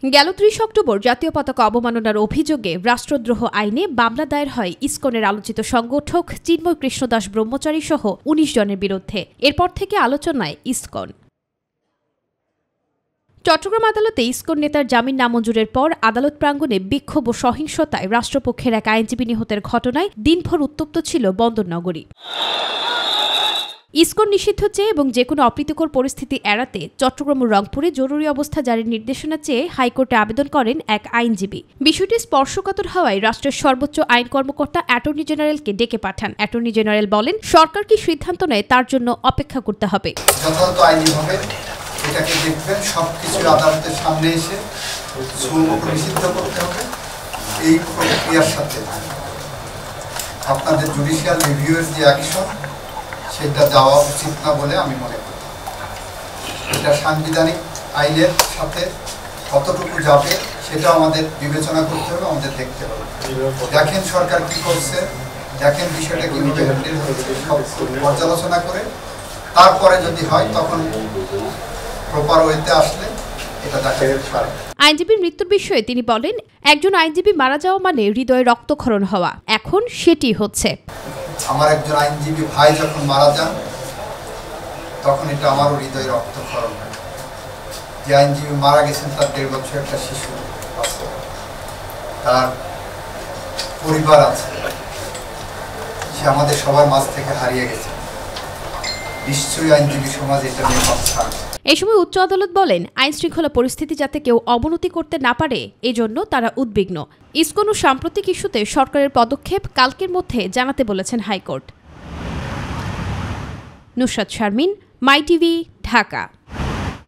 গেল ৩০ অক্টোবর জাতীয় পতাকা অবমাননার অভিযোগে রাষ্ট্রদ্রোহ আইনে মামলা দায়ের হয় ইসকনের আলোচিত সংগঠক চিন্ময় কৃষ্ণদাস ব্রহ্মচারী সহ ১৯ জনের বিরুদ্ধে। এরপর থেকে আলোচনায় ইসকন। চট্টগ্রাম আদালতে ইসকন নেতার জামিন নামঞ্জুরের পর আদালত প্রাঙ্গণে বিক্ষোভ ও সহিংসতায় রাষ্ট্রপক্ষের এক আইনজীবী নিহতের ঘটনায় দিনভর উত্তপ্ত ছিল বন্দরনগরী। ইসকন নিষিদ্ধ চেয়ে এবং যেকোনো অপ্রীতিকর পরিস্থিতি এড়াতে চট্টগ্রাম ও রংপুরে জরুরি অবস্থা জারির নির্দেশনা চেয়ে হাইকোর্টে আবেদন করেন এক আইনজীবী। বিষয়টি স্পর্শকাতর হওয়ায় রাষ্ট্রের সর্বোচ্চ আইন কর্মকর্তা অ্যাটর্নি জেনারেলকে ডেকে পাঠান। অ্যাটর্নি জেনারেল বলেন, সরকার কি সিদ্ধান্ত নেয় তার জন্য অপেক্ষা করতে হবে। এটাকে দেখবেন, সবকিছু আদালতের সামনে এসে নিষিদ্ধ করতে হবে। এই প্রক্রিয়ার সাথে আপনাদের জুডিশিয়াল রিভিউয়ের যে অ্যাকশন, সেটা যাওয়া উচিত না বলে আমি মনে করি। এটা সাংবিধানিক আইনের সাথে কতটুকু যাবে সেটাও আমাদের বিবেচনা করতে হবে, আমাদের দেখতে হবে। দেখেন সরকার কি করছে, দেখেন বিষয়টা কিভাবে হ্যান্ডেল হচ্ছে, সব পর্যালোচনা করে তারপরে যদি হয় তখন প্রপার ওয়েতে আসলে এটা দেখা যেতে পারে। আইনজীবীর মৃত্যুর বিষয়ে তিনি বলেন, একজন আইনজীবী মারা যাওয়া মানে হৃদয়ে রক্তক্ষরণ হওয়া। এখন সেটি হচ্ছে। আমার একজন আইনজীবী ভাই যখন মারা যান তখন এটা আমারও হৃদয়ে রক্তক্ষরণ হয়। যে আইনজীবী মারা গেছেন তার ১.৫ বছর একটা শিশু আছে, তার পরিবার আছে, সে আমাদের সবার মাঝ থেকে হারিয়ে গেছে। নিশ্চয়ই আইনজীবী সমাজ এটা নিয়ে ভাবছে। এই সময় উচ্চ আদালত বলেন, আইন শৃঙ্খলা পরিস্থিতি যাতে কেউ অবনতি করতে না পারে এজন্য তারা উদ্বিগ্ন। ইসকন ও সাম্প্রতিক ইস্যুতে সরকারের পদক্ষেপ কালকের মধ্যে জানাতে বলেছেন হাইকোর্ট। নুসরাত শারমিন, মাই টিভি, ঢাকা।